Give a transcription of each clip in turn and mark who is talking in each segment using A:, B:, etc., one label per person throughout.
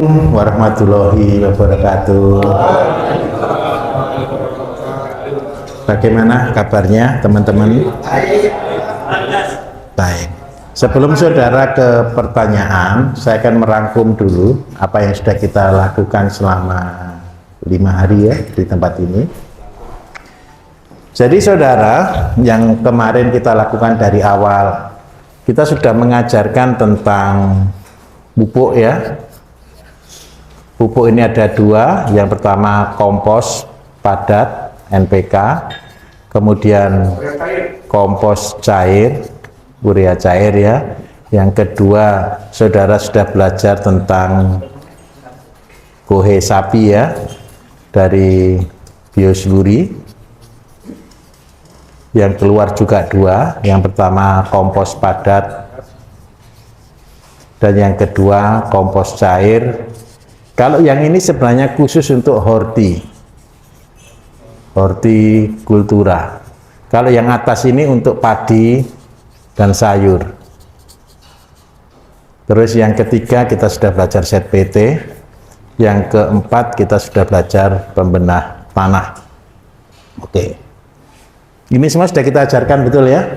A: Assalamualaikum warahmatullahi wabarakatuh. Bagaimana kabarnya teman-teman? Baik. Sebelum saudara ke pertanyaan, saya akan merangkum dulu apa yang sudah kita lakukan selama 5 hari ya di tempat ini. Jadi saudara, yang kemarin kita lakukan dari awal, kita sudah mengajarkan tentang pupuk ya. Pupuk ini ada 2, yang pertama kompos padat NPK, kemudian kompos cair, urea cair ya. Yang kedua, saudara sudah belajar tentang gohe sapi ya, dari biosluri. Yang keluar juga 2, yang pertama kompos padat, dan yang kedua kompos cair. Kalau yang ini sebenarnya khusus untuk hortikultura. Kalau yang atas ini untuk padi dan sayur. Terus yang ketiga kita sudah belajar ZPT. Yang keempat kita sudah belajar pembenah tanah. Oke. Ini semua sudah kita ajarkan, betul ya?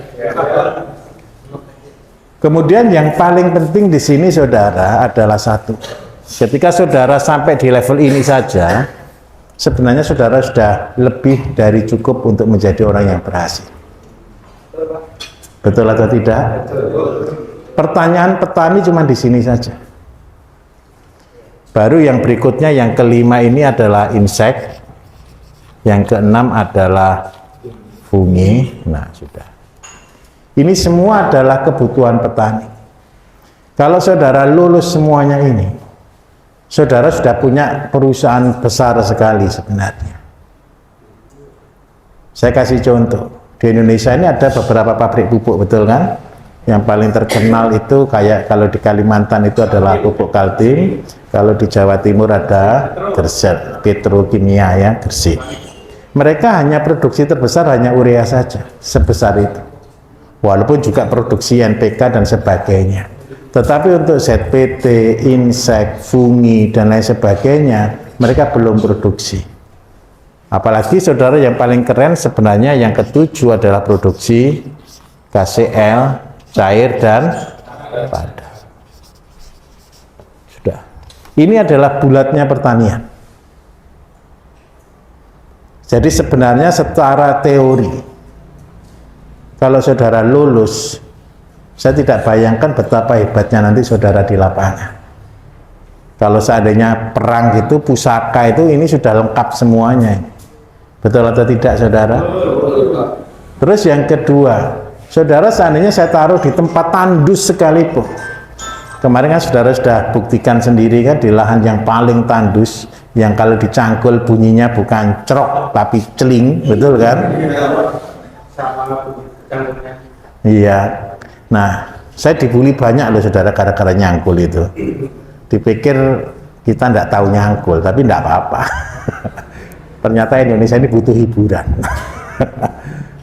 A: Kemudian yang paling penting di sini saudara adalah satu. Ketika saudara sampai di level ini saja, sebenarnya saudara sudah lebih dari cukup untuk menjadi orang yang berhasil. Betul atau tidak? Pertanyaan petani cuma di sini saja. Baru yang berikutnya, yang kelima ini adalah insek, yang keenam adalah fungi. Nah, sudah. Ini semua adalah kebutuhan petani. Kalau saudara lulus semuanya ini, saudara sudah punya perusahaan besar sekali sebenarnya. Saya kasih contoh. Di Indonesia ini ada beberapa pabrik pupuk, betul kan? Yang paling terkenal itu kayak kalau di Kalimantan itu adalah pupuk Kaltim, kalau di Jawa Timur ada Gresik, Petrokimia ya, Gresik. Mereka hanya produksi terbesar hanya urea saja, sebesar itu. Walaupun juga produksi NPK dan sebagainya. Tetapi untuk ZPT, insek, fungi, dan lain sebagainya, mereka belum produksi. Apalagi saudara yang paling keren sebenarnya yang ketujuh adalah produksi KCL, cair, dan padat. Sudah. Ini adalah bulatnya pertanian. Jadi sebenarnya secara teori, kalau saudara lulus, saya tidak bayangkan betapa hebatnya nanti saudara di lapangan. Kalau seandainya perang gitu, pusaka itu ini sudah lengkap semuanya. Betul atau tidak saudara? Terus yang kedua, saudara seandainya saya taruh di tempat tandus sekalipun. Kemarin kan saudara sudah buktikan sendiri kan di lahan yang paling tandus, yang kalau dicangkul bunyinya bukan crok tapi celing, betul kan? Iya. Nah, saya dibully banyak loh saudara gara-gara nyangkul itu. Dipikir kita tidak tahu nyangkul, tapi tidak apa-apa. Ternyata Indonesia ini butuh hiburan.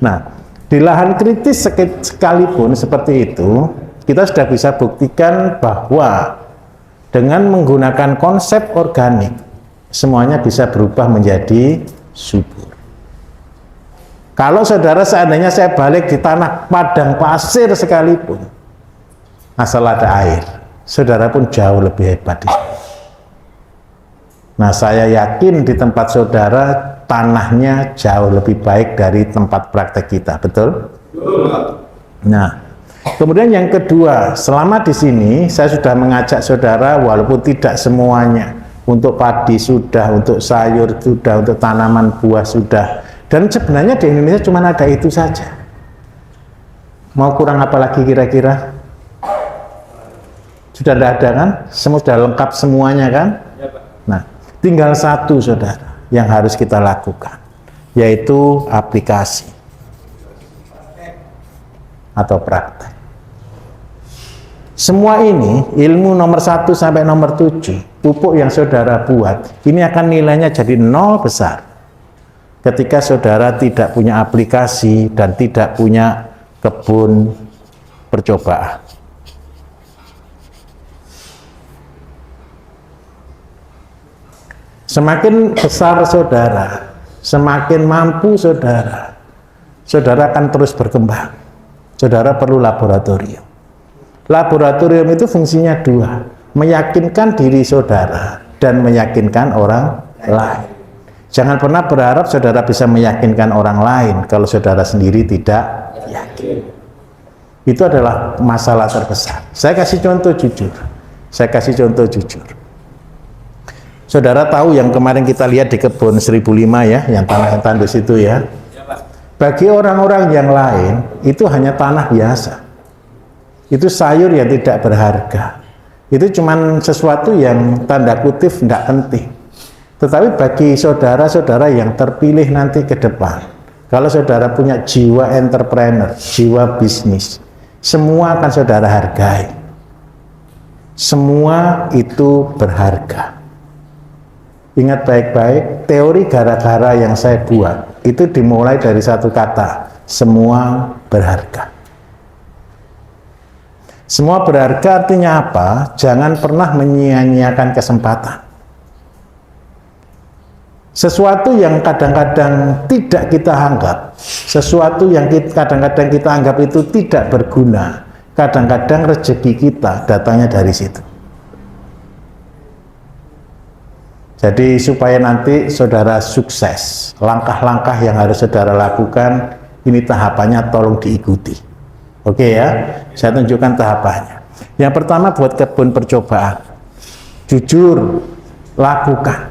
A: Nah, di lahan kritis sekalipun seperti itu, kita sudah bisa buktikan bahwa dengan menggunakan konsep organik, semuanya bisa berubah menjadi subur. Kalau saudara seandainya saya balik di tanah padang pasir sekalipun, asal ada air, saudara pun jauh lebih hebat. Nah, saya yakin di tempat saudara tanahnya jauh lebih baik dari tempat praktek kita, betul? Nah, kemudian yang kedua, selama di sini saya sudah mengajak saudara walaupun tidak semuanya, untuk padi sudah, untuk sayur sudah, untuk tanaman buah sudah. Dan sebenarnya di Indonesia cuma ada itu saja. Mau kurang apa lagi kira-kira? Sudah tidak ada kan? Semua sudah lengkap semuanya kan? Nah, tinggal satu saudara yang harus kita lakukan, yaitu aplikasi atau praktek. Semua ini, ilmu nomor 1 sampai nomor 7, pupuk yang saudara buat, ini akan nilainya jadi 0 besar. Ketika saudara tidak punya aplikasi dan tidak punya kebun percobaan. Semakin besar saudara, semakin mampu saudara, saudara akan terus berkembang. Saudara perlu laboratorium. Laboratorium itu fungsinya dua, meyakinkan diri saudara dan meyakinkan orang lain. Jangan pernah berharap saudara bisa meyakinkan orang lain kalau saudara sendiri tidak yakin. Itu adalah masalah terbesar. Saya kasih contoh jujur. Saudara tahu yang kemarin kita lihat di kebun 1005 ya, yang tanah yang tandus itu ya. Bagi orang-orang yang lain itu hanya tanah biasa. Itu sayur yang tidak berharga. Itu cuman sesuatu yang tanda kutip tidak penting. Tetapi bagi saudara-saudara yang terpilih nanti ke depan, kalau saudara punya jiwa entrepreneur, jiwa bisnis, semua akan saudara hargai. Semua itu berharga. Ingat baik-baik, teori gara-gara yang saya buat itu dimulai dari satu kata, semua berharga. Semua berharga artinya apa? Jangan pernah menyia-nyiakan kesempatan. Sesuatu yang kadang-kadang tidak kita anggap, sesuatu yang kadang-kadang kita anggap itu tidak berguna, kadang-kadang rezeki kita datangnya dari situ. Jadi supaya nanti saudara sukses, langkah-langkah yang harus saudara lakukan, ini tahapannya tolong diikuti. Oke ya, saya tunjukkan tahapannya. Yang pertama buat kebun percobaan, jujur, lakukan.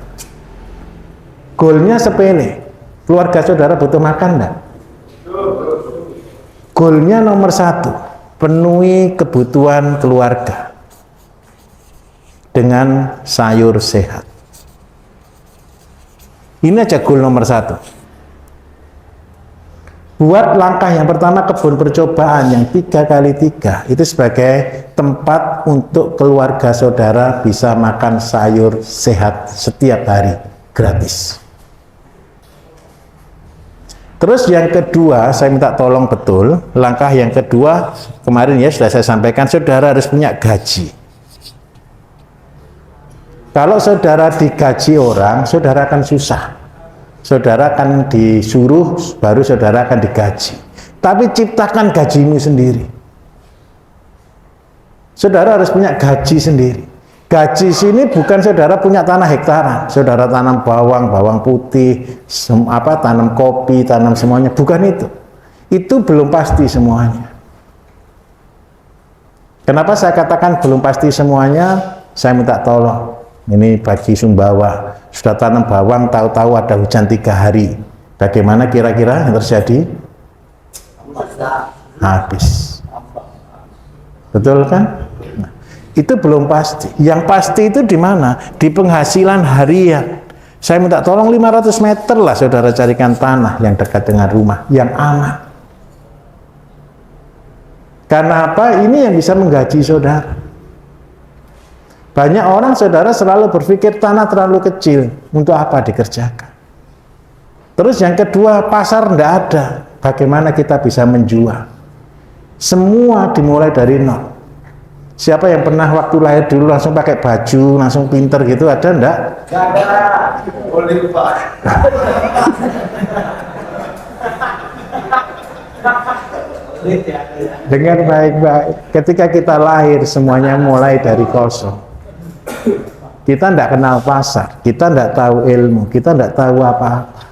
A: Goalnya sepele, keluarga saudara butuh makan enggak? Goalnya nomor 1, penuhi kebutuhan keluarga dengan sayur sehat. Ini aja goal nomor 1. Buat langkah yang pertama kebun percobaan yang 3x3 itu sebagai tempat untuk keluarga saudara bisa makan sayur sehat setiap hari gratis. Terus yang kedua, saya minta tolong betul, langkah yang kedua kemarin ya sudah saya sampaikan, saudara harus punya gaji. Kalau saudara digaji orang, saudara akan susah. Saudara akan disuruh, baru saudara akan digaji. Tapi ciptakan gajimu sendiri. Saudara harus punya gaji sendiri. Gaji sini bukan saudara punya tanah hektaran, saudara tanam bawang, bawang putih, tanam kopi, tanam semuanya, bukan itu. Itu belum pasti semuanya. Kenapa saya katakan belum pasti semuanya? Saya minta tolong. Ini bagi Sumbawa, sudah tanam bawang, tahu-tahu ada hujan 3 hari. Bagaimana kira-kira yang terjadi? Habis. Betul kan? Nah, itu belum pasti. Yang pasti itu di mana? Di penghasilan harian. Saya minta tolong 500 meter lah saudara carikan tanah yang dekat dengan rumah, yang aman. Karena apa? Ini yang bisa menggaji saudara. Banyak orang saudara selalu berpikir tanah terlalu kecil, untuk apa dikerjakan. Terus yang kedua, pasar tidak ada. Bagaimana kita bisa menjual? Semua dimulai dari nol. Siapa yang pernah waktu lahir dulu langsung pakai baju, langsung pinter gitu, ada enggak? Tidak ada. Boleh Pak. Dengar baik-baik, ketika kita lahir semuanya mulai dari kosong. Kita tidak kenal pasar, kita tidak tahu ilmu, kita tidak tahu apa-apa.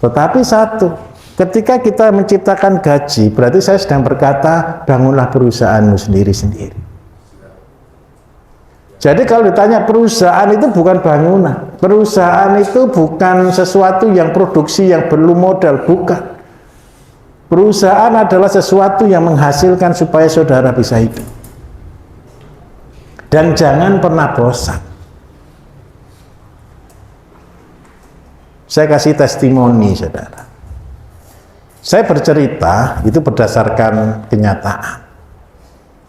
A: Tetapi satu, ketika kita menciptakan gaji, berarti saya sedang berkata, bangunlah perusahaanmu sendiri-sendiri. Jadi kalau ditanya perusahaan itu bukan bangunan, perusahaan itu bukan sesuatu yang produksi yang belum modal, bukan. Perusahaan adalah sesuatu yang menghasilkan supaya saudara bisa hidup. Dan jangan pernah bosan. Saya kasih testimoni saudara. Saya bercerita itu berdasarkan kenyataan.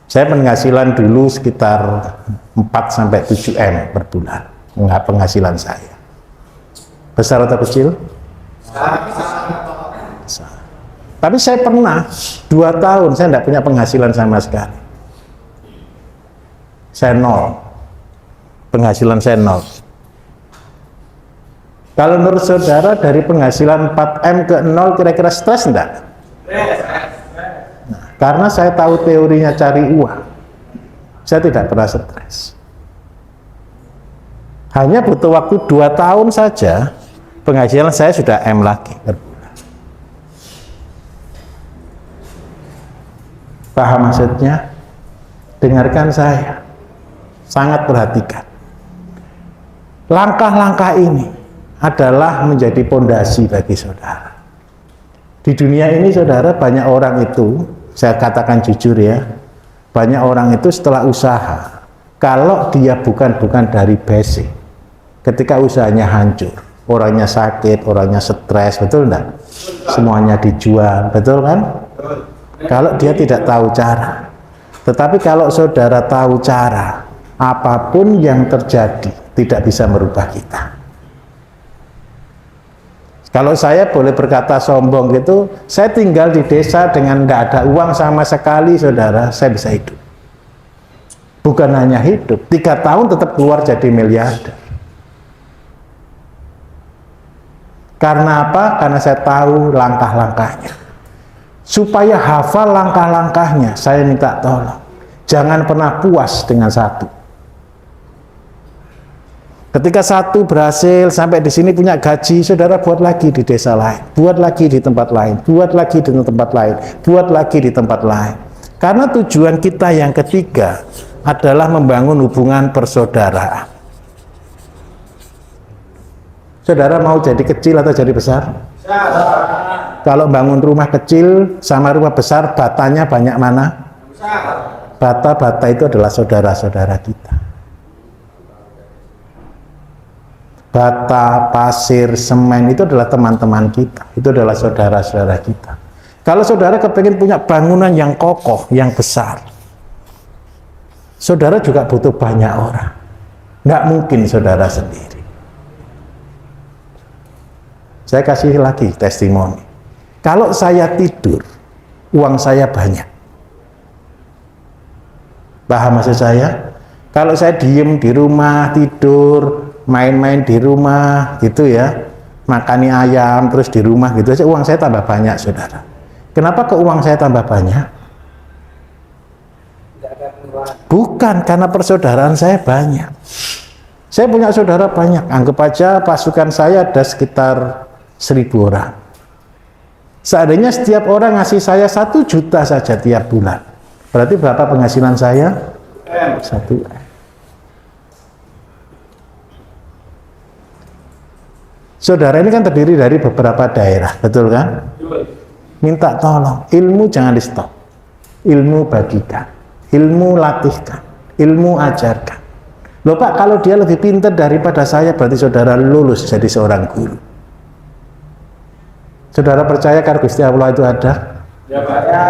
A: Saya penghasilan dulu sekitar 4-7 M per bulan. Penghasilan saya. Besar atau kecil? Besar. Tapi saya pernah 2 tahun saya tidak punya penghasilan sama sekali. Saya nol, penghasilan saya nol. Kalau menurut saudara dari penghasilan 4M ke 0 kira-kira stres enggak? Nah, karena saya tahu teorinya cari uang, saya tidak pernah stres. Hanya butuh waktu 2 tahun saja, penghasilan saya sudah M lagi. Paham maksudnya? Dengarkan saya, sangat perhatikan. Langkah-langkah ini adalah menjadi pondasi bagi saudara. Di dunia ini saudara, banyak orang itu, saya katakan jujur ya, banyak orang itu setelah usaha, kalau dia bukan dari basic, ketika usahanya hancur, orangnya sakit, orangnya stres, betul enggak? Semuanya dijual, betul kan? Kalau dia tidak tahu cara. Tetapi kalau saudara tahu cara, apapun yang terjadi tidak bisa merubah kita. Kalau saya boleh berkata sombong gitu, saya tinggal di desa dengan tidak ada uang sama sekali, saudara, saya bisa hidup. Bukan hanya hidup, 3 tahun tetap keluar jadi miliarder. Karena apa? Karena saya tahu langkah-langkahnya. Supaya hafal langkah-langkahnya, saya minta tolong, jangan pernah puas dengan satu. Ketika satu berhasil sampai di sini punya gaji, saudara buat lagi di desa lain, buat lagi di tempat lain, buat lagi di tempat lain, buat lagi di tempat lain. Karena tujuan kita yang ketiga adalah membangun hubungan persaudaraan. Saudara mau jadi kecil atau jadi besar? Kalau bangun rumah kecil sama rumah besar, batanya banyak mana? Bata-bata itu adalah saudara-saudara kita. Bata, pasir, semen itu adalah teman-teman kita. Itu adalah saudara-saudara kita. Kalau saudara kepingin punya bangunan yang kokoh, yang besar, saudara juga butuh banyak orang. Nggak mungkin saudara sendiri. Saya kasih lagi testimoni. Kalau saya tidur, uang saya banyak. Paham maksud saya? Kalau saya diem di rumah, tidur, main-main di rumah, gitu ya, makani ayam, terus di rumah gitu aja, uang saya tambah banyak, saudara. Kenapa kok uang saya tambah banyak? Bukan, karena persaudaraan saya banyak. Saya punya saudara banyak. Anggap aja pasukan saya ada sekitar 1.000 orang. Seandainya setiap orang ngasih saya 1 juta saja tiap bulan, berarti berapa penghasilan saya? 1 M. Saudara ini kan terdiri dari beberapa daerah, betul kan? Minta tolong, ilmu jangan di stop, ilmu bagikan, ilmu latihkan, ilmu ajarkan. Loh Pak, kalau dia lebih pintar daripada saya, berarti saudara lulus jadi seorang guru. Saudara percaya kalau Gusti Allah itu ada? Ya Pak. Ya.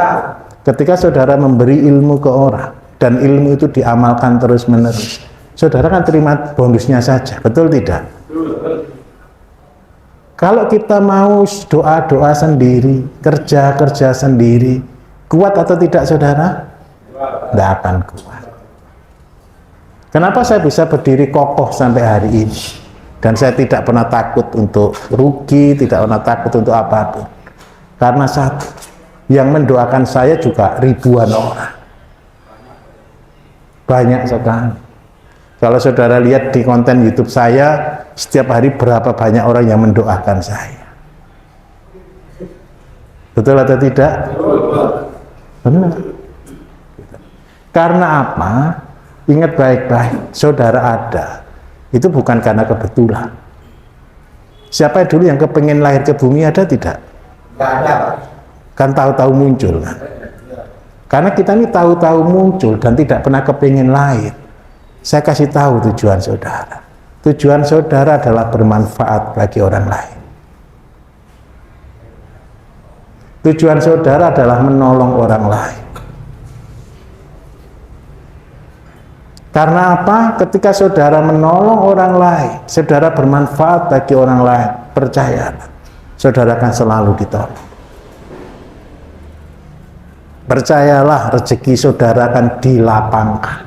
A: Ketika saudara memberi ilmu ke orang dan ilmu itu diamalkan terus-menerus, saudara kan terima bonusnya saja, betul tidak? Betul. Kalau kita mau doa-doa sendiri, kerja-kerja sendiri, kuat atau tidak saudara? Tidak akan kuat. Kenapa saya bisa berdiri kokoh sampai hari ini? Dan saya tidak pernah takut untuk rugi, tidak pernah takut untuk apapun. Karena satu, yang mendoakan saya juga ribuan orang. Banyak sekali. Kalau saudara lihat di konten YouTube saya, setiap hari berapa banyak orang yang mendoakan saya. Betul atau tidak? Benar. Karena apa? Ingat baik-baik, saudara ada. Itu bukan karena kebetulan. Siapa dulu yang kepengen lahir ke bumi, ada tidak? Tidak ada. Kan tahu-tahu muncul kan? Karena kita ini tahu-tahu muncul dan tidak pernah kepengen lahir. Saya kasih tahu tujuan saudara. Tujuan saudara adalah bermanfaat bagi orang lain. Tujuan saudara adalah menolong orang lain. Karena apa? Ketika saudara menolong orang lain, saudara bermanfaat bagi orang lain, percayalah, saudara akan selalu ditolong. Percayalah, rezeki saudara akan dilapangkan.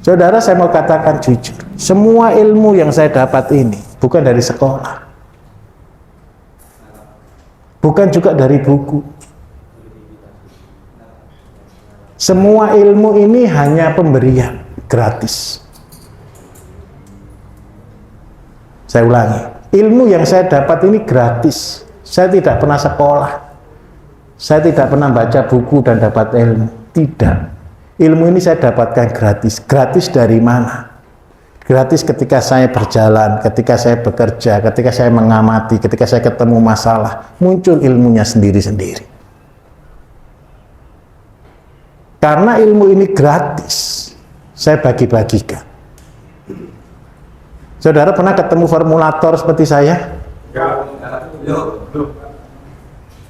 A: Saudara, saya mau katakan jujur, semua ilmu yang saya dapat ini bukan dari sekolah, bukan juga dari buku. Semua ilmu ini hanya pemberian gratis. Saya ulangi, ilmu yang saya dapat ini gratis. Saya tidak pernah sekolah, saya tidak pernah baca buku dan dapat ilmu. Tidak. Ilmu ini saya dapatkan gratis. Gratis dari mana? Gratis ketika saya berjalan, ketika saya bekerja, ketika saya mengamati, ketika saya ketemu masalah, muncul ilmunya sendiri-sendiri. Karena ilmu ini gratis, saya bagi-bagikan. Saudara pernah ketemu formulator seperti saya?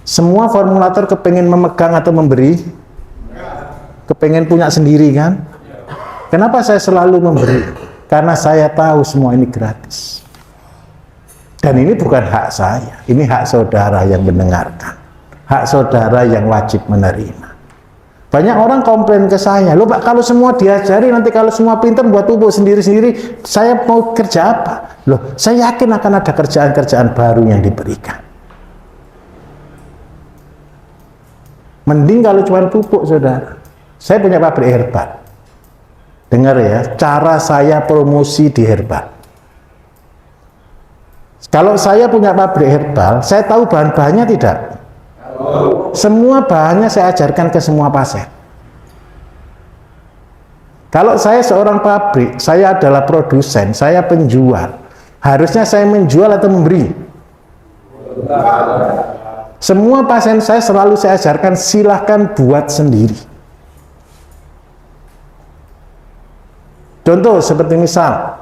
A: Semua formulator kepengen memegang atau memberi? Kepengen punya sendiri kan? Kenapa saya selalu memberi? Karena saya tahu semua ini gratis. Dan ini bukan hak saya, ini hak saudara yang mendengarkan. Hak saudara yang wajib menerima. Banyak orang komplain ke saya, loh Pak, kalau semua diajari, nanti kalau semua pintar buat pupuk sendiri-sendiri, saya mau kerja apa? Loh, saya yakin akan ada kerjaan-kerjaan baru yang diberikan. Mending kalau cuma pupuk, saudara. Saya punya pabrik herbal. Dengar ya, cara saya promosi di herbal. Kalau saya punya pabrik herbal, saya tahu bahan-bahannya tidak? Semua bahannya saya ajarkan ke semua pasien. Kalau saya seorang pabrik, saya adalah produsen, saya penjual. Harusnya saya menjual atau memberi? Semua pasien saya selalu saya ajarkan, silahkan buat sendiri. Contoh seperti misal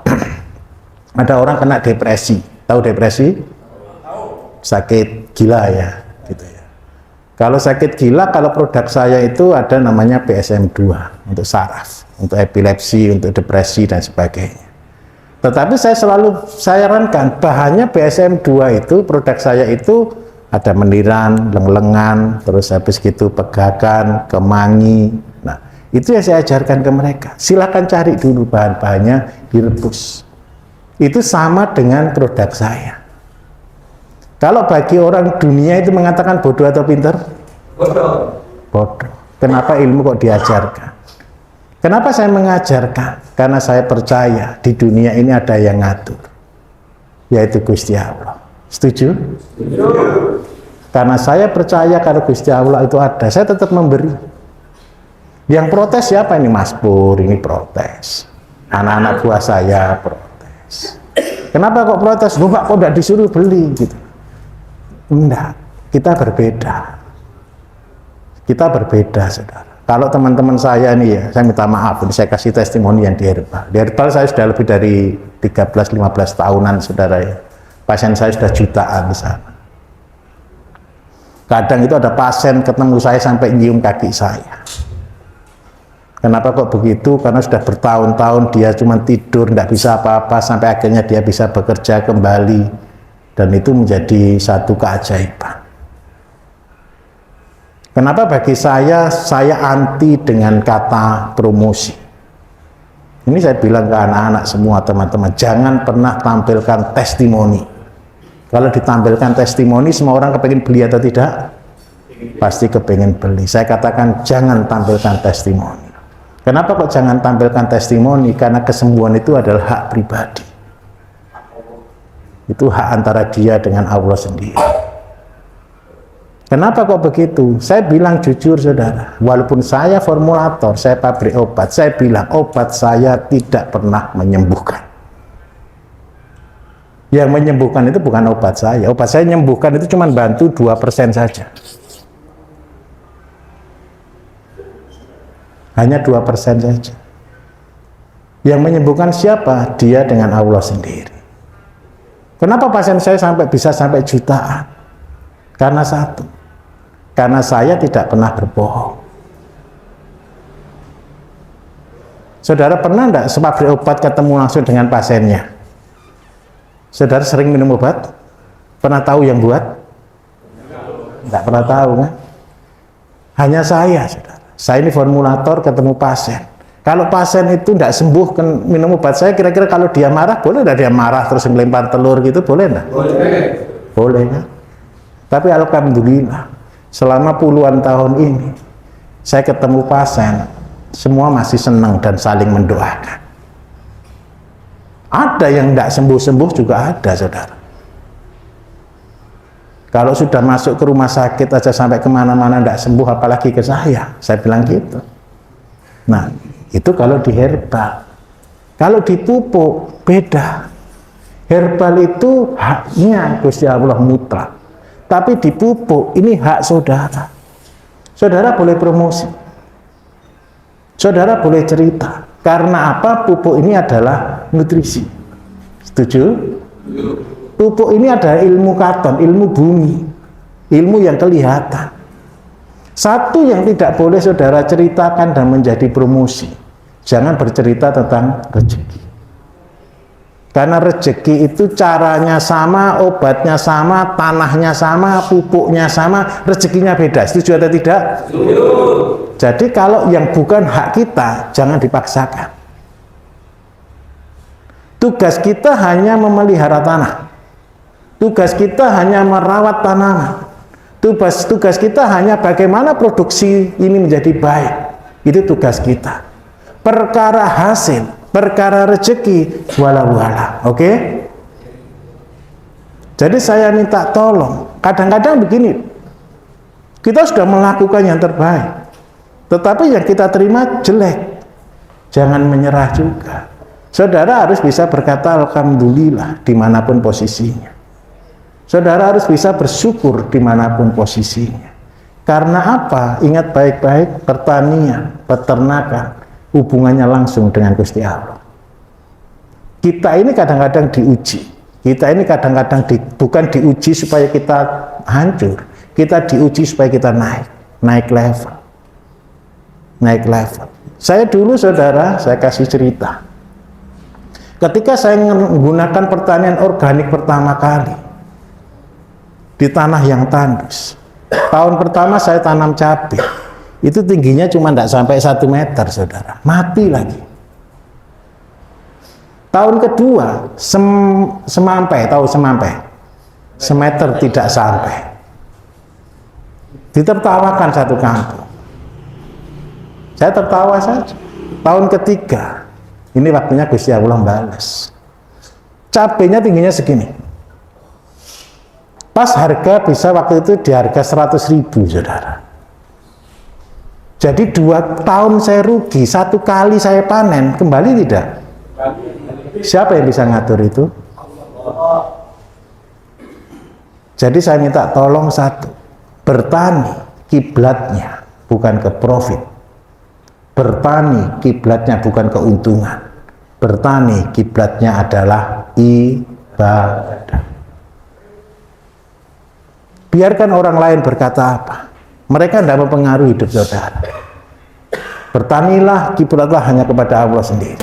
A: ada orang kena depresi, tahu depresi? Sakit gila ya, gitu ya. Kalau sakit gila, kalau produk saya itu ada namanya PSM2 untuk saraf, untuk epilepsi, untuk depresi dan sebagainya. Tetapi saya selalu sarankan bahannya PSM2 itu, produk saya itu ada meniran, leng-lengan, terus habis gitu pegakan, kemangi. Nah, itu yang saya ajarkan ke mereka. Silakan cari dulu bahan-bahannya, direbus. Itu sama dengan produk saya. Kalau bagi orang dunia itu mengatakan bodoh atau pintar? Bodoh. Bodoh. Kenapa ilmu kok diajarkan? Kenapa saya mengajarkan? Karena saya percaya di dunia ini ada yang ngatur, yaitu Gusti Allah. Setuju? Setuju. Karena saya percaya kalau Gusti Allah itu ada, saya tetap memberi. Yang protes siapa ini? Mas Pur, ini protes. Anak-anak buah saya protes. Kenapa kok protes? Loh Pak, kok tidak disuruh beli? Gitu. Enggak, kita berbeda. Kita berbeda, saudara. Kalau teman-teman saya nih ya, saya minta maaf, ini saya kasih testimoni yang di herbal. Di herbal saya sudah lebih dari 13-15 tahunan, saudara ya. Pasien saya sudah jutaan di sana. Kadang itu ada pasien ketemu saya sampai nyium kaki saya. Kenapa kok begitu? Karena sudah bertahun-tahun dia cuma tidur, tidak bisa apa-apa, sampai akhirnya dia bisa bekerja kembali. Dan itu menjadi satu keajaiban. Kenapa bagi saya anti dengan kata promosi. Ini saya bilang ke anak-anak semua teman-teman, jangan pernah tampilkan testimoni. Kalau ditampilkan testimoni, semua orang kepengen beli atau tidak? Pasti kepengen beli. Saya katakan jangan tampilkan testimoni. Kenapa kok jangan tampilkan testimoni? Karena kesembuhan itu adalah hak pribadi. Itu hak antara dia dengan Allah sendiri. Kenapa kok begitu? Saya bilang jujur saudara, walaupun saya formulator, saya pabrik obat, saya bilang obat saya tidak pernah menyembuhkan. Yang menyembuhkan itu bukan obat saya menyembuhkan itu cuma bantu 2% saja. Hanya 2% saja. Yang menyembuhkan siapa? Dia dengan Allah sendiri. Kenapa pasien saya bisa sampai jutaan? Karena satu, karena saya tidak pernah berbohong. Saudara pernah enggak sepabrik obat ketemu langsung dengan pasiennya? Saudara sering minum obat? Pernah tahu yang buat? Enggak pernah tahu kan? Hanya saya, saudara. Saya ini formulator ketemu pasien. Kalau pasien itu tidak sembuh minum obat saya, kira-kira kalau dia marah, boleh tidak dia marah terus ngelempar telur gitu, boleh tidak? Boleh kan? Tapi alhamdulillah, selama puluhan tahun ini, saya ketemu pasien, semua masih senang dan saling mendoakan. Ada yang tidak sembuh-sembuh juga ada, saudara. Kalau sudah masuk ke rumah sakit aja sampai kemana-mana tidak sembuh, apalagi ke saya bilang gitu. Nah, itu kalau di herbal. Kalau di pupuk, beda. Herbal itu haknya Gusti Allah mutlak. Tapi di pupuk, ini hak saudara. Saudara boleh promosi. Saudara boleh cerita. Karena apa? Pupuk ini adalah nutrisi. Setuju? Pupuk ini adalah ilmu katon, ilmu bumi, ilmu yang kelihatan. Satu yang tidak boleh saudara ceritakan dan menjadi promosi, jangan bercerita tentang rezeki. Karena rezeki itu caranya sama, obatnya sama, tanahnya sama, pupuknya sama, rezekinya beda. Setuju atau tidak? Setuju. Jadi kalau yang bukan hak kita, jangan dipaksakan. Tugas kita hanya memelihara tanah. Tugas kita hanya merawat tanaman. Tugas kita hanya bagaimana produksi ini menjadi baik. Itu tugas kita. Perkara hasil, perkara rezeki, wala-wala. Oke? Jadi saya minta tolong. Kadang-kadang begini, kita sudah melakukan yang terbaik, tetapi yang kita terima jelek. Jangan menyerah juga. Saudara harus bisa berkata alhamdulillah dimanapun posisinya. Saudara harus bisa bersyukur dimanapun posisinya. Karena apa? Ingat baik-baik, pertanian, peternakan, hubungannya langsung dengan Gusti Allah. Kita ini kadang-kadang diuji. Kita ini kadang-kadang bukan diuji supaya kita hancur. Kita diuji supaya kita naik level. Naik level. Saya dulu, saudara, saya kasih cerita. Ketika saya menggunakan pertanian organik pertama kali, di tanah yang tandus. Tahun pertama saya tanam cabai. Itu tingginya cuma tidak sampai 1 meter, saudara. Mati lagi. Tahun kedua, semampai, tahu semampai? Semeter tidak sampai. Ditertawakan satu kampung. Saya tertawa saja. Tahun ketiga, ini waktunya Gusti Allah balas. Cabainya tingginya segini. Pas harga bisa waktu itu di harga 100.000, saudara. Jadi 2 tahun saya rugi, 1 kali saya panen, kembali tidak? Siapa yang bisa ngatur itu? Jadi saya minta tolong satu, bertani kiblatnya bukan ke profit. Bertani kiblatnya bukan keuntungan. Bertani kiblatnya adalah ibadah. Biarkan orang lain berkata apa. Mereka tidak mempengaruhi hidup saudara. Bertanilah, kiblatlah hanya kepada Allah sendiri.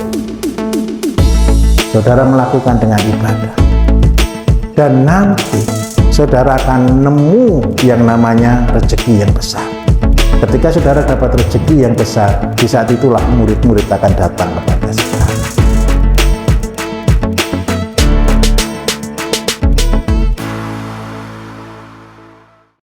A: Saudara melakukan dengan ibadah. Dan nanti saudara akan nemu yang namanya rezeki yang besar. Ketika saudara dapat rezeki yang besar, di saat itulah murid-murid akan datang kepada